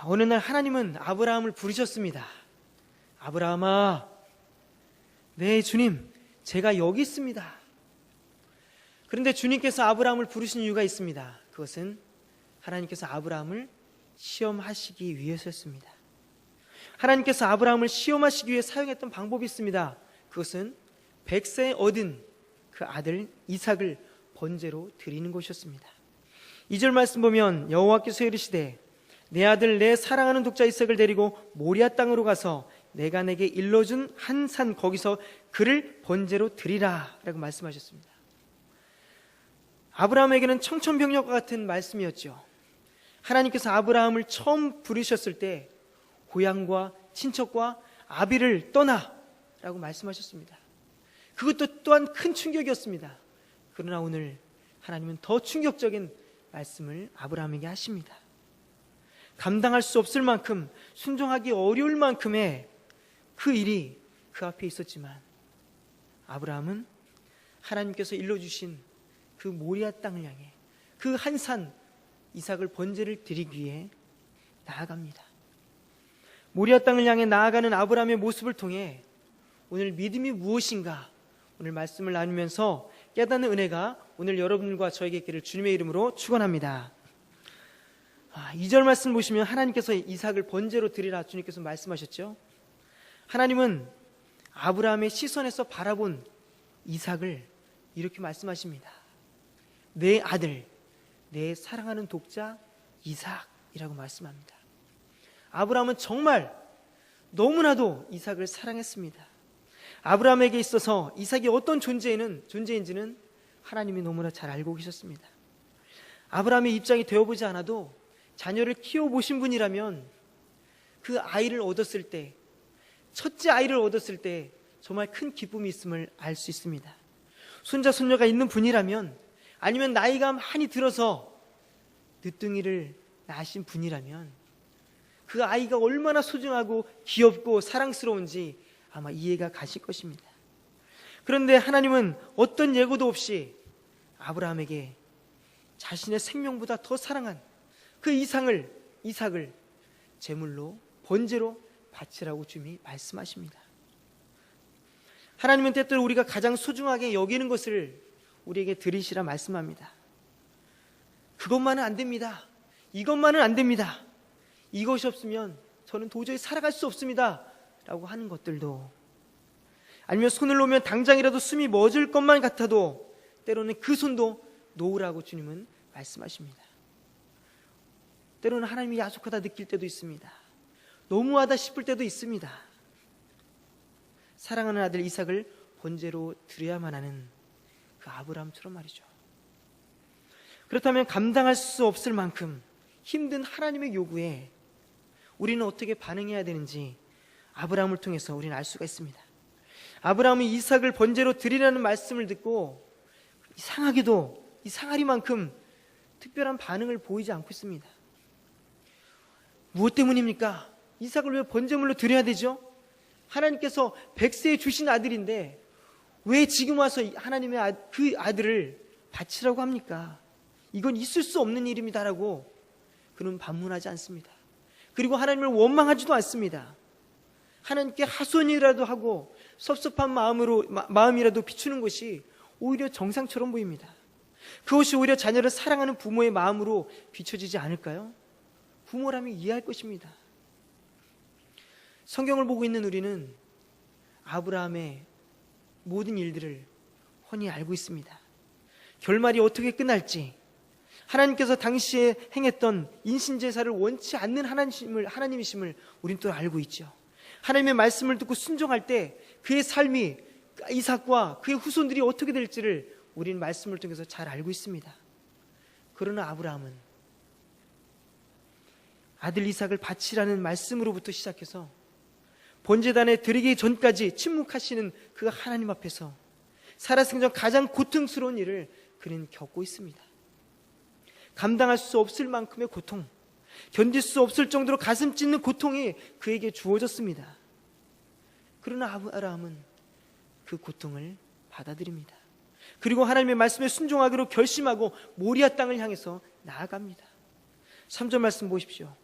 어느 날 하나님은 아브라함을 부르셨습니다. 아브라함아, 네 주님, 제가 여기 있습니다. 그런데 주님께서 아브라함을 부르신 이유가 있습니다. 그것은 하나님께서 아브라함을 시험하시기 위해서였습니다. 하나님께서 아브라함을 시험하시기 위해 사용했던 방법이 있습니다. 그것은 100세에 얻은 그 아들 이삭을 번제로 드리는 것이었습니다. 2절 말씀 보면 여호와께서 이르시되 내 아들 내 사랑하는 독자 이삭을 데리고 모리아 땅으로 가서 내가 내게 일러준 한 산 거기서 그를 번제로 드리라 라고 말씀하셨습니다. 아브라함에게는 청천벽력과 같은 말씀이었죠. 하나님께서 아브라함을 처음 부르셨을 때 고향과 친척과 아비를 떠나 라고 말씀하셨습니다. 그것도 또한 큰 충격이었습니다. 그러나 오늘 하나님은 더 충격적인 말씀을 아브라함에게 하십니다. 감당할 수 없을 만큼, 순종하기 어려울 만큼의 그 일이 그 앞에 있었지만 아브라함은 하나님께서 일러주신 그 모리아 땅을 향해 그 한 산 이삭을 번제를 드리기 위해 나아갑니다. 모리아 땅을 향해 나아가는 아브라함의 모습을 통해 오늘 믿음이 무엇인가, 오늘 말씀을 나누면서 깨닫는 은혜가 오늘 여러분과 저에게 있기를 주님의 이름으로 축원합니다. 2절 말씀 보시면 하나님께서 이삭을 번제로 드리라 주님께서 말씀하셨죠. 하나님은 아브라함의 시선에서 바라본 이삭을 이렇게 말씀하십니다. 내 아들, 내 사랑하는 독자 이삭이라고 말씀합니다. 아브라함은 정말 너무나도 이삭을 사랑했습니다. 아브라함에게 있어서 이삭이 어떤 존재인지는 하나님이 너무나 잘 알고 계셨습니다. 아브라함의 입장이 되어보지 않아도 자녀를 키워보신 분이라면 그 아이를 얻었을 때, 첫째 아이를 얻었을 때 정말 큰 기쁨이 있음을 알 수 있습니다. 손자, 손녀가 있는 분이라면, 아니면 나이가 많이 들어서 늦둥이를 낳으신 분이라면 그 아이가 얼마나 소중하고 귀엽고 사랑스러운지 아마 이해가 가실 것입니다. 그런데 하나님은 어떤 예고도 없이 아브라함에게 자신의 생명보다 더 사랑한 그 이삭을 제물로 번제로 바치라고 주님이 말씀하십니다. 하나님은 때때로 우리가 가장 소중하게 여기는 것을 우리에게 드리시라 말씀합니다. 그것만은 안 됩니다. 이것만은 안 됩니다. 이것이 없으면 저는 도저히 살아갈 수 없습니다 라고 하는 것들도, 아니면 손을 놓으면 당장이라도 숨이 멎을 것만 같아도 때로는 그 손도 놓으라고 주님은 말씀하십니다. 때로는 하나님이 야속하다 느낄 때도 있습니다. 너무하다 싶을 때도 있습니다. 사랑하는 아들 이삭을 번제로 드려야만 하는 그 아브라함처럼 말이죠. 그렇다면 감당할 수 없을 만큼 힘든 하나님의 요구에 우리는 어떻게 반응해야 되는지 아브라함을 통해서 우리는 알 수가 있습니다. 아브라함이 이삭을 번제로 드리라는 말씀을 듣고 이상하게도 이상하리만큼 특별한 반응을 보이지 않고 있습니다. 무엇 때문입니까? 이삭을 왜 번제물로 드려야 되죠? 하나님께서 100세에 주신 아들인데 왜 지금 와서 하나님의 그 아들을 바치라고 합니까? 이건 있을 수 없는 일입니다라고 그는 반문하지 않습니다. 그리고 하나님을 원망하지도 않습니다. 하나님께 하소연이라도 하고 섭섭한 마음이라도 비추는 것이 오히려 정상처럼 보입니다. 그것이 오히려 자녀를 사랑하는 부모의 마음으로 비춰지지 않을까요? 부모라면 이해할 것입니다. 성경을 보고 있는 우리는 아브라함의 모든 일들을 훤히 알고 있습니다. 결말이 어떻게 끝날지, 하나님께서 당시에 행했던 인신제사를 원치 않는 하나님이심을 우리는 또 알고 있죠. 하나님의 말씀을 듣고 순종할 때 그의 삶이, 이삭과 그의 후손들이 어떻게 될지를 우리는 말씀을 통해서 잘 알고 있습니다. 그러나 아브라함은 아들 이삭을 바치라는 말씀으로부터 시작해서 번제단에 드리기 전까지 침묵하시는 그 하나님 앞에서 살아생전 가장 고통스러운 일을 그는 겪고 있습니다. 감당할 수 없을 만큼의 고통, 견딜 수 없을 정도로 가슴 찢는 고통이 그에게 주어졌습니다. 그러나 아브라함은 그 고통을 받아들입니다. 그리고 하나님의 말씀에 순종하기로 결심하고 모리아 땅을 향해서 나아갑니다. 3절 말씀 보십시오.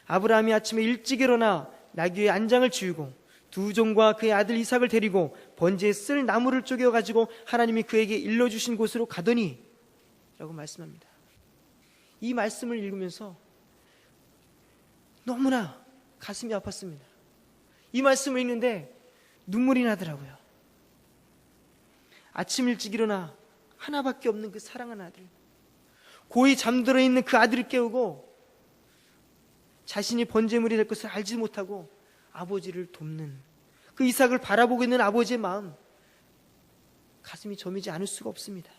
아브라함이 아침에 일찍 일어나 나귀의 안장을 지우고 두 종과 그의 아들 이삭을 데리고 번제에 쓸 나무를 쪼개어 가지고 하나님이 그에게 일러주신 곳으로 가더니 라고 말씀합니다. 이 말씀을 읽으면서 너무나 가슴이 아팠습니다. 이 말씀을 읽는데 눈물이 나더라고요. 아침 일찍 일어나 하나밖에 없는 그 사랑하는 아들, 고이 잠들어 있는 그 아들을 깨우고 자신이 번제물이 될 것을 알지 못하고 아버지를 돕는 그 이삭을 바라보고 있는 아버지의 마음, 가슴이 저미지 않을 수가 없습니다.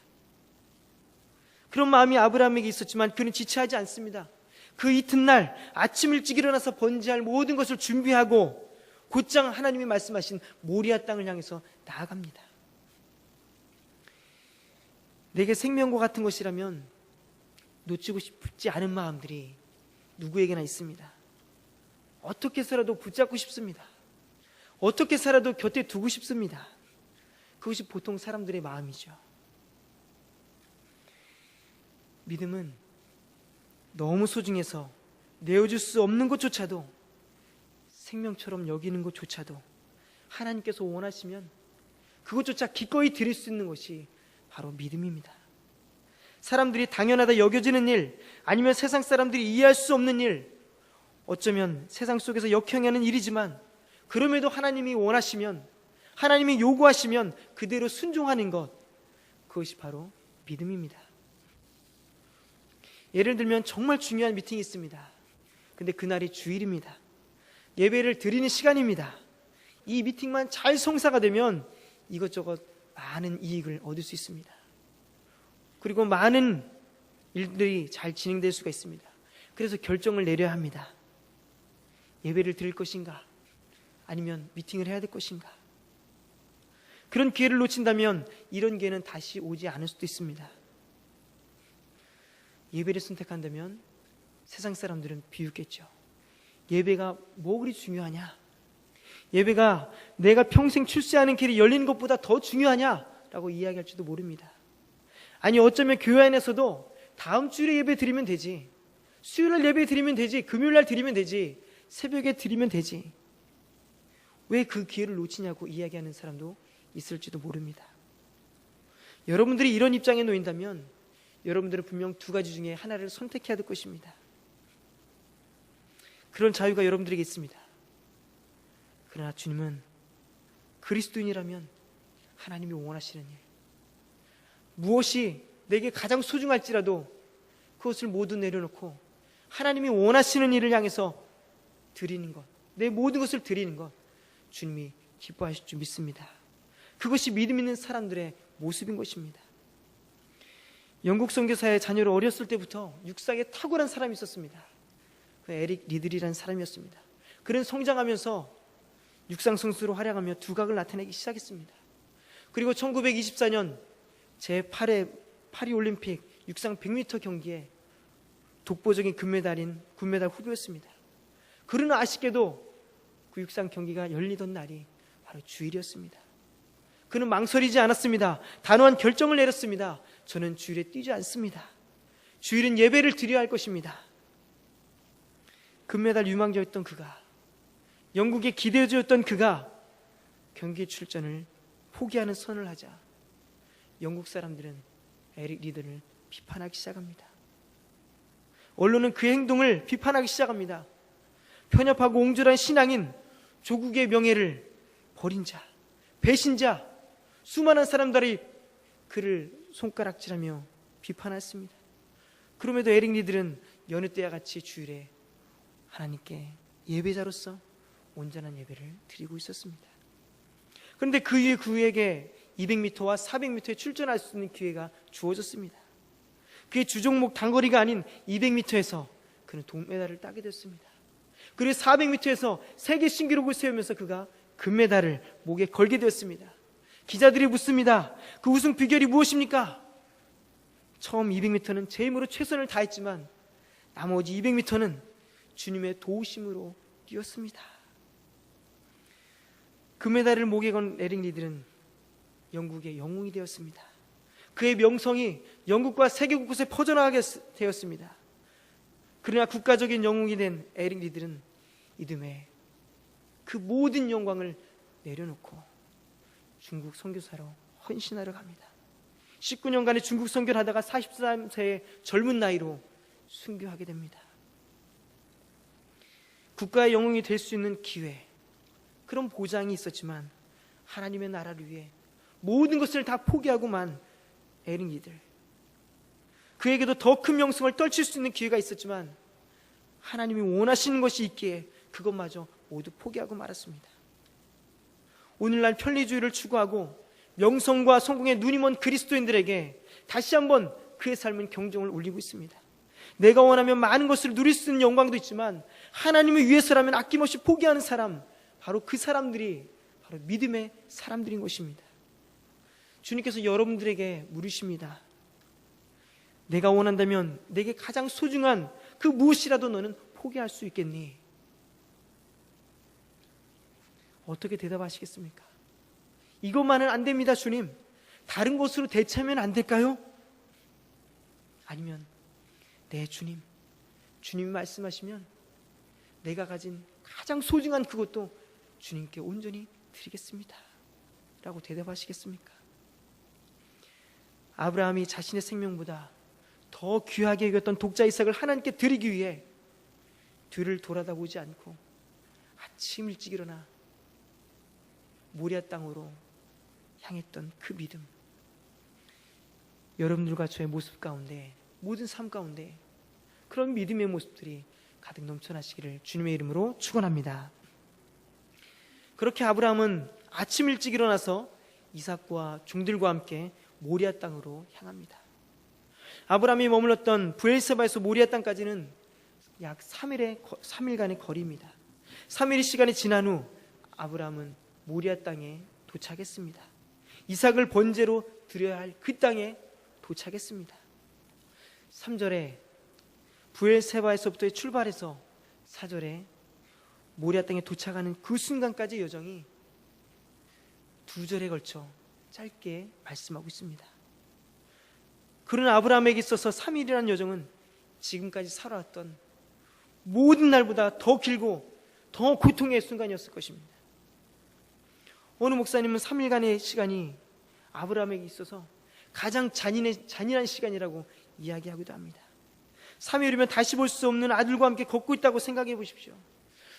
그런 마음이 아브라함에게 있었지만 그는 지체하지 않습니다. 그 이튿날 아침 일찍 일어나서 번제할 모든 것을 준비하고 곧장 하나님이 말씀하신 모리아 땅을 향해서 나아갑니다. 내게 생명과 같은 것이라면 놓치고 싶지 않은 마음들이 누구에게나 있습니다. 어떻게 해서라도 붙잡고 싶습니다. 어떻게 해서라도 곁에 두고 싶습니다. 그것이 보통 사람들의 마음이죠. 믿음은 너무 소중해서 내어줄 수 없는 것조차도, 생명처럼 여기는 것조차도 하나님께서 원하시면 그것조차 기꺼이 드릴 수 있는 것이 바로 믿음입니다. 사람들이 당연하다 여겨지는 일, 아니면 세상 사람들이 이해할 수 없는 일, 어쩌면 세상 속에서 역행하는 일이지만 그럼에도 하나님이 원하시면, 하나님이 요구하시면 그대로 순종하는 것, 그것이 바로 믿음입니다. 예를 들면 정말 중요한 미팅이 있습니다. 근데 그날이 주일입니다. 예배를 드리는 시간입니다. 이 미팅만 잘 성사가 되면 이것저것 많은 이익을 얻을 수 있습니다. 그리고 많은 일들이 잘 진행될 수가 있습니다. 그래서 결정을 내려야 합니다. 예배를 드릴 것인가, 아니면 미팅을 해야 될 것인가. 그런 기회를 놓친다면 이런 기회는 다시 오지 않을 수도 있습니다. 예배를 선택한다면 세상 사람들은 비웃겠죠. 예배가 뭐 그리 중요하냐? 예배가 내가 평생 출세하는 길이 열리는 것보다 더 중요하냐라고 이야기할지도 모릅니다. 아니, 어쩌면 교회 안에서도 다음 주일에 예배 드리면 되지, 수요일날 예배 드리면 되지, 금요일날 드리면 되지, 새벽에 드리면 되지, 왜 그 기회를 놓치냐고 이야기하는 사람도 있을지도 모릅니다. 여러분들이 이런 입장에 놓인다면 여러분들은 분명 두 가지 중에 하나를 선택해야 될 것입니다. 그런 자유가 여러분들에게 있습니다. 그러나 주님은 그리스도인이라면 하나님이 원하시는 일, 무엇이 내게 가장 소중할지라도 그것을 모두 내려놓고 하나님이 원하시는 일을 향해서 드리는 것, 내 모든 것을 드리는 것, 주님이 기뻐하실 줄 믿습니다. 그것이 믿음 있는 사람들의 모습인 것입니다. 영국 선교사의 자녀를 어렸을 때부터 육상에 탁월한 사람이 있었습니다. 그 에릭 리들이라는 사람이었습니다. 그는 성장하면서 육상 선수로 활약하며 두각을 나타내기 시작했습니다. 그리고 1924년 제8회 파리올림픽 육상 100m 경기에 독보적인 금메달 후보였습니다. 그러나 아쉽게도 그 육상 경기가 열리던 날이 바로 주일이었습니다. 그는 망설이지 않았습니다. 단호한 결정을 내렸습니다. 저는 주일에 뛰지 않습니다. 주일은 예배를 드려야 할 것입니다. 금메달 유망주였던 그가, 영국의 기대주였던 그가 경기 출전을 포기하는 선언을 하자 영국 사람들은 에릭 리들을 비판하기 시작합니다. 언론은 그 행동을 비판하기 시작합니다. 편협하고 옹졸한 신앙인, 조국의 명예를 버린 자, 배신자, 수많은 사람들이 그를 손가락질하며 비판했습니다. 그럼에도 에릭 리들은 여느 때와 같이 주일에 하나님께 예배자로서 온전한 예배를 드리고 있었습니다. 그런데 그 이후에 그에게 200m와 400m에 출전할 수 있는 기회가 주어졌습니다. 그의 주종목 단거리가 아닌 200m에서 그는 동메달을 따게 됐습니다. 그리고 400m에서 세계 신기록을 세우면서 그가 금메달을 목에 걸게 되었습니다. 기자들이 묻습니다. 그 우승 비결이 무엇입니까? 처음 200m는 제 힘으로 최선을 다했지만 나머지 200m는 주님의 도우심으로 뛰었습니다. 금메달을 목에 건 에릭 리들은 영국의 영웅이 되었습니다. 그의 명성이 영국과 세계 곳곳에 퍼져나가게 되었습니다. 그러나 국가적인 영웅이 된 에릭 리들은 이듬해 그 모든 영광을 내려놓고 중국 선교사로 헌신하러 갑니다. 19년간의 중국 선교를 하다가 43세의 젊은 나이로 순교하게 됩니다. 국가의 영웅이 될 수 있는 기회, 그런 보장이 있었지만 하나님의 나라를 위해 모든 것을 다 포기하고만 에릭 리들, 그에게도 더 큰 명성을 떨칠 수 있는 기회가 있었지만 하나님이 원하시는 것이 있기에 그것마저 모두 포기하고 말았습니다. 오늘날 편리주의를 추구하고 명성과 성공에 눈이 먼 그리스도인들에게 다시 한번 그의 삶은 경종을 울리고 있습니다. 내가 원하면 많은 것을 누릴 수 있는 영광도 있지만 하나님을 위해서라면 아낌없이 포기하는 사람, 바로 그 사람들이 바로 믿음의 사람들인 것입니다. 주님께서 여러분들에게 물으십니다. 내가 원한다면 내게 가장 소중한 그 무엇이라도 너는 포기할 수 있겠니? 어떻게 대답하시겠습니까? 이것만은 안 됩니다, 주님. 다른 것으로 대체하면 안 될까요? 아니면 네, 주님. 주님이 말씀하시면 내가 가진 가장 소중한 그것도 주님께 온전히 드리겠습니다 라고 대답하시겠습니까? 아브라함이 자신의 생명보다 더 귀하게 여겼던 독자 이삭을 하나님께 드리기 위해 뒤를 돌아다보지 않고 아침 일찍 일어나 모리아 땅으로 향했던 그 믿음, 여러분들과 저의 모습 가운데, 모든 삶 가운데 그런 믿음의 모습들이 가득 넘쳐나시기를 주님의 이름으로 축원합니다. 그렇게 아브라함은 아침 일찍 일어나서 이삭과 종들과 함께 모리아 땅으로 향합니다. 아브라함이 머물렀던 브엘세바에서 모리아 땅까지는 약 3일간의 거리입니다. 3일의 시간이 지난 후 아브라함은 모리아 땅에 도착했습니다. 이삭을 번제로 드려야 할 그 땅에 도착했습니다. 3절에 브엘세바에서부터 출발해서 4절에 모리아 땅에 도착하는 그 순간까지의 여정이 2절에 걸쳐 짧게 말씀하고 있습니다. 그러나 아브라함에게 있어서 3일이라는 여정은 지금까지 살아왔던 모든 날보다 더 길고 더 고통의 순간이었을 것입니다. 어느 목사님은 3일간의 시간이 아브라함에게 있어서 가장 잔인한 시간이라고 이야기하기도 합니다. 3일이면 다시 볼 수 없는 아들과 함께 걷고 있다고 생각해 보십시오.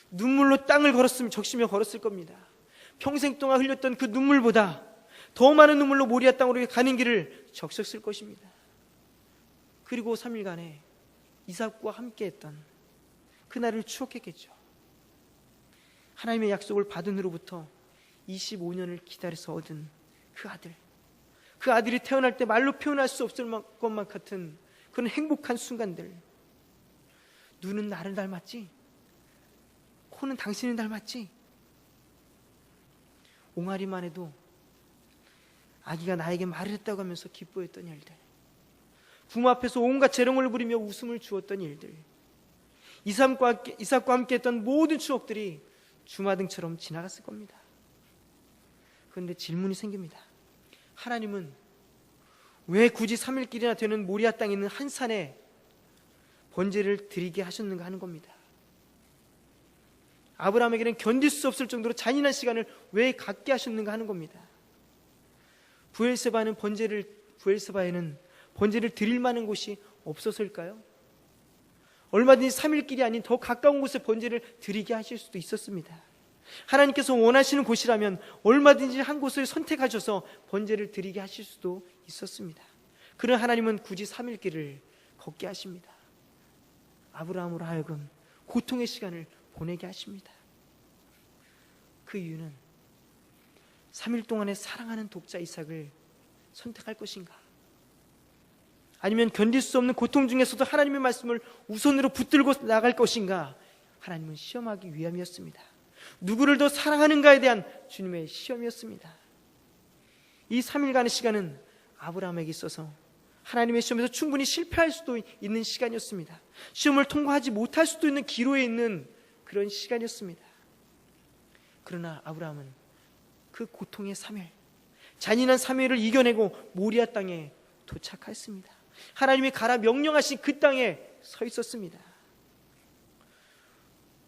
눈물로 땅을 적시며 걸었을 겁니다. 평생 동안 흘렸던 그 눈물보다 더 많은 눈물로 모리아 땅으로 가는 길을 적셨을 것입니다. 그리고 3일간에 이삭과 함께 했던 그날을 추억했겠죠. 하나님의 약속을 받은 후로부터 25년을 기다려서 얻은 그 아들, 그 아들이 태어날 때 말로 표현할 수 없을 것만 같은 그런 행복한 순간들. 눈은 나를 닮았지? 코는 당신을 닮았지? 옹알이만 해도 아기가 나에게 말을 했다고 하면서 기뻐했던 일들, 부모 앞에서 온갖 재롱을 부리며 웃음을 주었던 일들, 이삭과 함께 했던 모든 추억들이 주마등처럼 지나갔을 겁니다. 그런데 질문이 생깁니다. 하나님은 왜 굳이 3일길이나 되는 모리아 땅에 있는 한 산에 번제를 드리게 하셨는가 하는 겁니다. 아브라함에게는 견딜 수 없을 정도로 잔인한 시간을 왜 갖게 하셨는가 하는 겁니다. 브엘세바에는 번제를 드릴 만한 곳이 없어서일까요? 얼마든지 3일길이 아닌 더 가까운 곳에 번제를 드리게 하실 수도 있었습니다. 하나님께서 원하시는 곳이라면 얼마든지 한 곳을 선택하셔서 번제를 드리게 하실 수도 있었습니다. 그러나 하나님은 굳이 3일길을 걷게 하십니다. 아브라함으로 하여금 고통의 시간을 보내게 하십니다. 그 이유는 3일 동안에 사랑하는 독자 이삭을 선택할 것인가, 아니면 견딜 수 없는 고통 중에서도 하나님의 말씀을 우선으로 붙들고 나갈 것인가, 하나님은 시험하기 위함이었습니다. 누구를 더 사랑하는가에 대한 주님의 시험이었습니다. 이 3일간의 시간은 아브라함에게 있어서 하나님의 시험에서 충분히 실패할 수도 있는 시간이었습니다. 시험을 통과하지 못할 수도 있는 기로에 있는 그런 시간이었습니다. 그러나 아브라함은 그 고통의 3일, 잔인한 3일을 이겨내고 모리아 땅에 도착했습니다. 하나님이 가라 명령하신 그 땅에 서 있었습니다.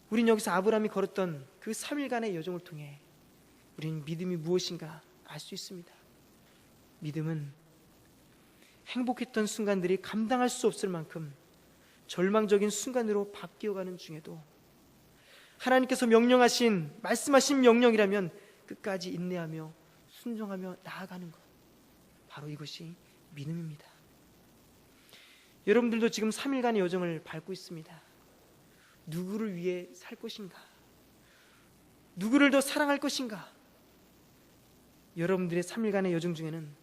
우린 여기서 아브라함이 걸었던 그 3일간의 여정을 통해 우리는 믿음이 무엇인가 알 수 있습니다. 믿음은 행복했던 순간들이 감당할 수 없을 만큼 절망적인 순간으로 바뀌어가는 중에도 하나님께서 명령하신, 말씀하신 명령이라면 끝까지 인내하며 순종하며 나아가는 것, 바로 이것이 믿음입니다. 여러분들도 지금 3일간의 여정을 밟고 있습니다. 누구를 위해 살 것인가? 누구를 더 사랑할 것인가? 여러분들의 3일간의 여정 중에는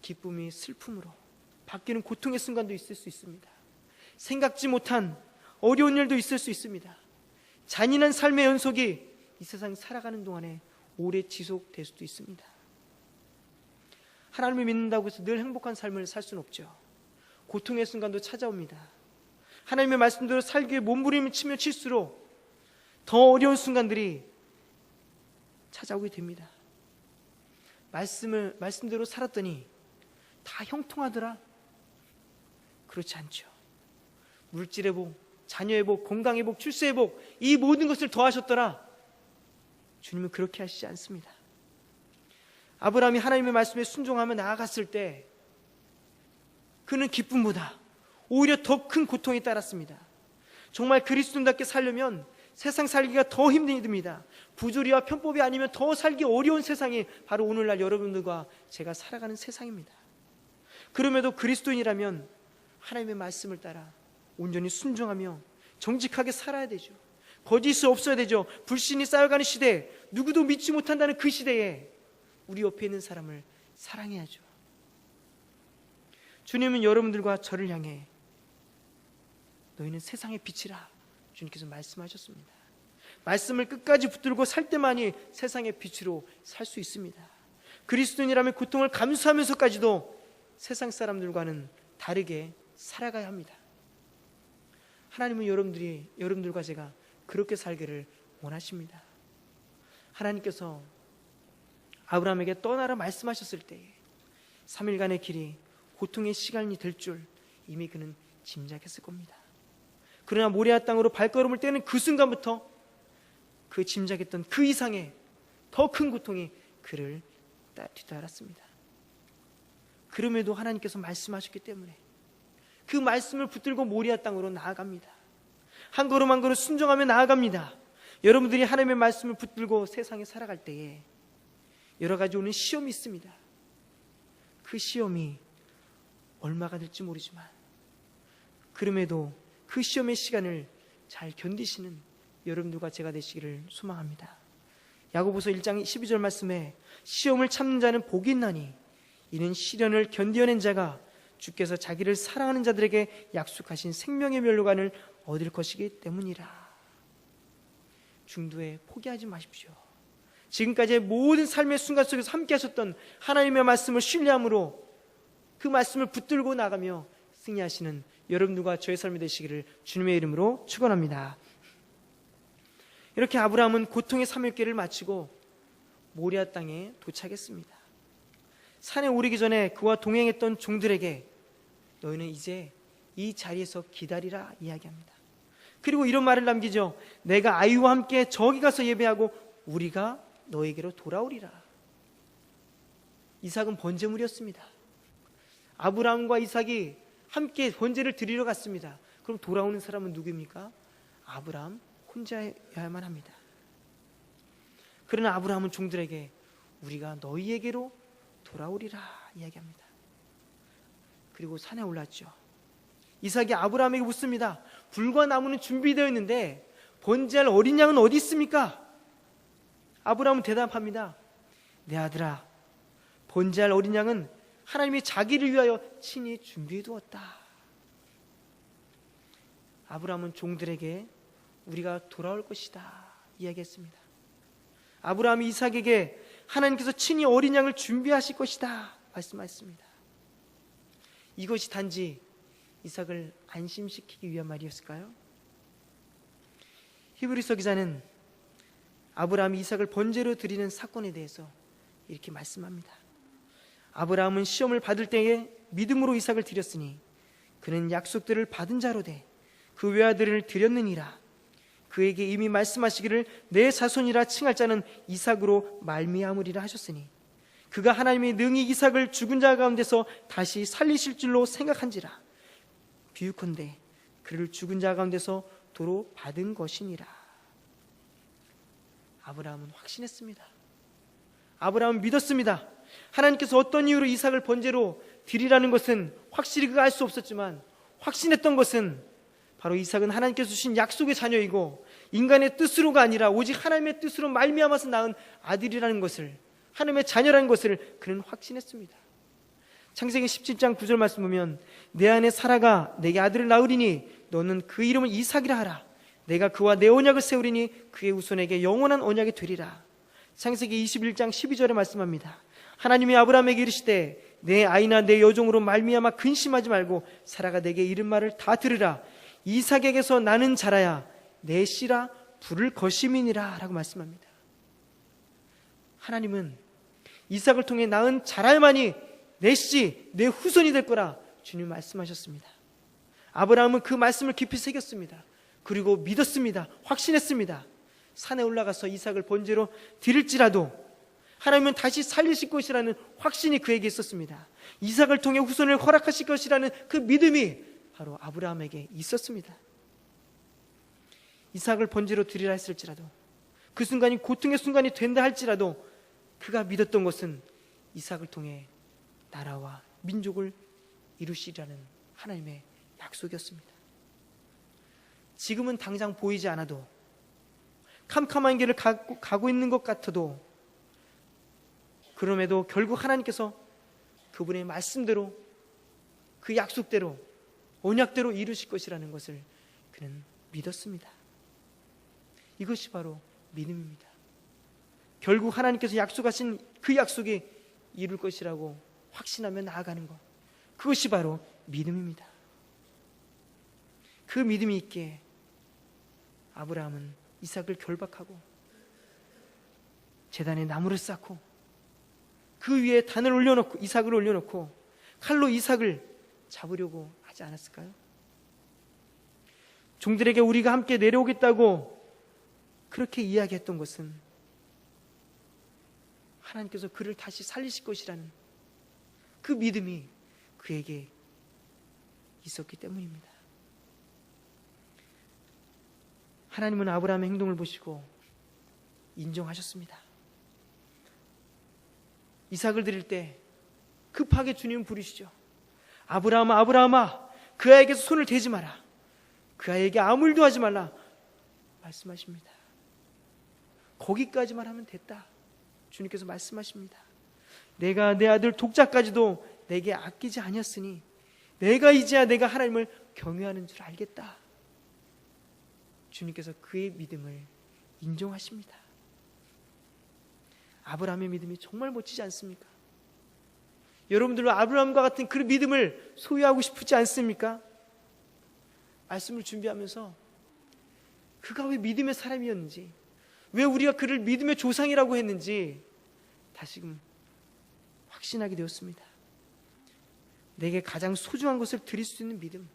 기쁨이 슬픔으로 바뀌는 고통의 순간도 있을 수 있습니다. 생각지 못한 어려운 일도 있을 수 있습니다. 잔인한 삶의 연속이 이 세상 살아가는 동안에 오래 지속될 수도 있습니다. 하나님을 믿는다고 해서 늘 행복한 삶을 살 수는 없죠. 고통의 순간도 찾아옵니다. 하나님의 말씀대로 살기 위해 몸부림을 치며 칠수록 더 어려운 순간들이 찾아오게 됩니다. 말씀대로 살았더니 다 형통하더라? 그렇지 않죠. 물질회복, 자녀회복, 건강회복, 출세회복, 이 모든 것을 더하셨더라? 주님은 그렇게 하시지 않습니다. 아브라함이 하나님의 말씀에 순종하며 나아갔을 때 그는 기쁨보다 오히려 더 큰 고통이 따랐습니다. 정말 그리스도인답게 살려면 세상 살기가 더 힘듭니다. 부조리와 편법이 아니면 더 살기 어려운 세상이 바로 오늘날 여러분들과 제가 살아가는 세상입니다. 그럼에도 그리스도인이라면 하나님의 말씀을 따라 온전히 순종하며 정직하게 살아야 되죠. 거짓이 없어야 되죠. 불신이 쌓여가는 시대에, 누구도 믿지 못한다는 그 시대에 우리 옆에 있는 사람을 사랑해야죠. 주님은 여러분들과 저를 향해 너희는 세상의 빛이라 주님께서 말씀하셨습니다. 말씀을 끝까지 붙들고 살 때만이 세상의 빛으로 살 수 있습니다. 그리스도인이라면 고통을 감수하면서까지도 세상 사람들과는 다르게 살아가야 합니다. 하나님은 여러분들과 제가 그렇게 살기를 원하십니다. 하나님께서 아브라함에게 떠나라 말씀하셨을 때에 3일간의 길이 고통의 시간이 될 줄 이미 그는 짐작했을 겁니다. 그러나 모리아 땅으로 발걸음을 떼는 그 순간부터 그 짐작했던 그 이상의 더 큰 고통이 그를 뒤따랐습니다. 그럼에도 하나님께서 말씀하셨기 때문에 그 말씀을 붙들고 모리아 땅으로 나아갑니다. 한 걸음 한 걸음 순종하며 나아갑니다. 여러분들이 하나님의 말씀을 붙들고 세상에 살아갈 때에 여러 가지 오는 시험이 있습니다. 그 시험이 얼마가 될지 모르지만 그럼에도 그 시험의 시간을 잘 견디시는 여러분들과 제가 되시기를 소망합니다. 야고보서 1장 12절 말씀에 시험을 참는 자는 복이 있나니 이는 시련을 견디어낸 자가 주께서 자기를 사랑하는 자들에게 약속하신 생명의 멸류관을 얻을 것이기 때문이라. 중도에 포기하지 마십시오. 지금까지의 모든 삶의 순간 속에서 함께 하셨던 하나님의 말씀을 신뢰함으로 그 말씀을 붙들고 나가며 승리하시는 여러분들과 저의 삶이 되시기를 주님의 이름으로 축원합니다. 이렇게 아브라함은 고통의 3일길을 마치고 모리아 땅에 도착했습니다. 산에 오르기 전에 그와 동행했던 종들에게 너희는 이제 이 자리에서 기다리라 이야기합니다. 그리고 이런 말을 남기죠. 내가 아이와 함께 저기 가서 예배하고 우리가 너에게로 돌아오리라. 이삭은 번제물이었습니다. 아브라함과 이삭이 함께 번제를 드리러 갔습니다. 그럼 돌아오는 사람은 누구입니까? 아브라함 혼자여야만 합니다. 그러나 아브라함은 종들에게 우리가 너희에게로 돌아오리라 이야기합니다. 그리고 산에 올랐죠. 이삭이 아브라함에게 묻습니다. 불과 나무는 준비되어 있는데 번제할 어린 양은 어디 있습니까? 아브라함은 대답합니다. 내 아들아, 번제할 어린 양은 하나님이 자기를 위하여 친히 준비해 두었다. 아브라함은 종들에게 우리가 돌아올 것이다 이야기했습니다. 아브라함이 이삭에게 하나님께서 친히 어린 양을 준비하실 것이다 말씀하셨습니다. 이것이 단지 이삭을 안심시키기 위한 말이었을까요? 히브리서 기자는 아브라함이 이삭을 번제로 드리는 사건에 대해서 이렇게 말씀합니다. 아브라함은 시험을 받을 때에 믿음으로 이삭을 드렸으니 그는 약속들을 받은 자로 돼 그 외아들을 드렸느니라. 그에게 이미 말씀하시기를 내 자손이라 칭할 자는 이삭으로 말미암으리라 하셨으니 그가 하나님이 능히 이삭을 죽은 자 가운데서 다시 살리실 줄로 생각한지라. 비유컨대 그를 죽은 자 가운데서 도로 받은 것이니라. 아브라함은 확신했습니다. 아브라함은 믿었습니다. 하나님께서 어떤 이유로 이삭을 번제로 드리라는 것은 확실히 그가 알 수 없었지만 확신했던 것은 바로 이삭은 하나님께서 주신 약속의 자녀이고 인간의 뜻으로가 아니라 오직 하나님의 뜻으로 말미암아서 낳은 아들이라는 것을, 하나님의 자녀라는 것을 그는 확신했습니다. 창세기 17장 9절 말씀 보면 내 아내 사라가 내게 아들을 낳으리니 너는 그 이름을 이삭이라 하라. 내가 그와 내 언약을 세우리니 그의 후손에게 영원한 언약이 되리라. 창세기 21장 12절에 말씀합니다. 하나님이 아브라함에게 이르시되 내 아이나 내 여종으로 말미암아 근심하지 말고 사라가 내게 이른 말을 다 들으라. 이삭에게서 나는 자라야 내 씨라 부를 것임이니라 라고 말씀합니다. 하나님은 이삭을 통해 낳은 자라야만이 내 씨, 내 후손이 될 거라 주님 말씀하셨습니다. 아브라함은 그 말씀을 깊이 새겼습니다. 그리고 믿었습니다. 확신했습니다. 산에 올라가서 이삭을 번제로 드릴지라도 하나님은 다시 살리실 것이라는 확신이 그에게 있었습니다. 이삭을 통해 후손을 허락하실 것이라는 그 믿음이 바로 아브라함에게 있었습니다. 이삭을 번제로 드리라 했을지라도 그 순간이 고통의 순간이 된다 할지라도 그가 믿었던 것은 이삭을 통해 나라와 민족을 이루시리라는 하나님의 약속이었습니다. 지금은 당장 보이지 않아도 캄캄한 길을 가고 있는 것 같아도 그럼에도 결국 하나님께서 그분의 말씀대로 그 약속대로 언약대로 이루실 것이라는 것을 그는 믿었습니다. 이것이 바로 믿음입니다. 결국 하나님께서 약속하신 그 약속이 이룰 것이라고 확신하며 나아가는 것, 그것이 바로 믿음입니다. 그 믿음이 있기에 아브라함은 이삭을 결박하고 제단에 나무를 쌓고 그 위에 단을 올려놓고 이삭을 올려놓고 칼로 이삭을 잡으려고 하지 않았을까요? 종들에게 우리가 함께 내려오겠다고 그렇게 이야기했던 것은 하나님께서 그를 다시 살리실 것이라는 그 믿음이 그에게 있었기 때문입니다. 하나님은 아브라함의 행동을 보시고 인정하셨습니다. 이삭을 드릴 때 급하게 주님은 부르시죠. 아브라함아, 아브라함아, 그 아이에게서 손을 대지 마라. 그 아이에게 아무 일도 하지 말라 말씀하십니다. 거기까지만 하면 됐다. 주님께서 말씀하십니다. 내가 내 아들 독자까지도 내게 아끼지 아니었으니 내가 이제야 내가 하나님을 경외하는 줄 알겠다. 주님께서 그의 믿음을 인정하십니다. 아브라함의 믿음이 정말 멋지지 않습니까? 여러분들도 아브라함과 같은 그 믿음을 소유하고 싶지 않습니까? 말씀을 준비하면서 그가 왜 믿음의 사람이었는지, 왜 우리가 그를 믿음의 조상이라고 했는지 다시금 확신하게 되었습니다. 내게 가장 소중한 것을 드릴 수 있는 믿음,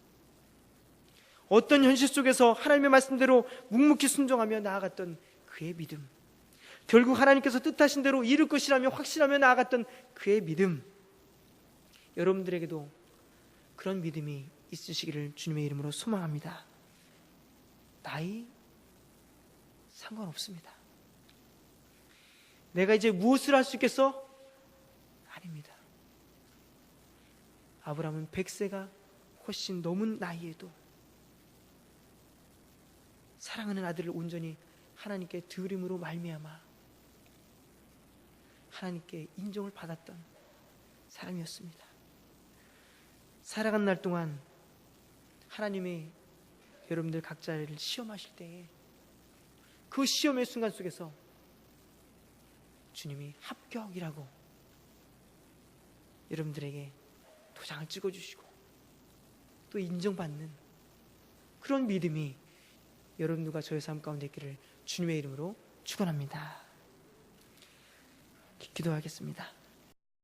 어떤 현실 속에서 하나님의 말씀대로 묵묵히 순종하며 나아갔던 그의 믿음, 결국 하나님께서 뜻하신 대로 이룰 것이라며 확신하며 나아갔던 그의 믿음, 여러분들에게도 그런 믿음이 있으시기를 주님의 이름으로 소망합니다. 나이 상관없습니다. 내가 이제 무엇을 할 수 있겠어? 아닙니다. 아브라함은 100세가 훨씬 넘은 나이에도 사랑하는 아들을 온전히 하나님께 드림으로 말미암아 하나님께 인정을 받았던 사람이었습니다. 살아간 날 동안 하나님이 여러분들 각자를 시험하실 때에 그 시험의 순간 속에서 주님이 합격이라고 여러분들에게 도장을 찍어주시고 또 인정받는 그런 믿음이 여러분들과 저의 삶 가운데 있기를 주님의 이름으로 축원합니다. 기도하겠습니다.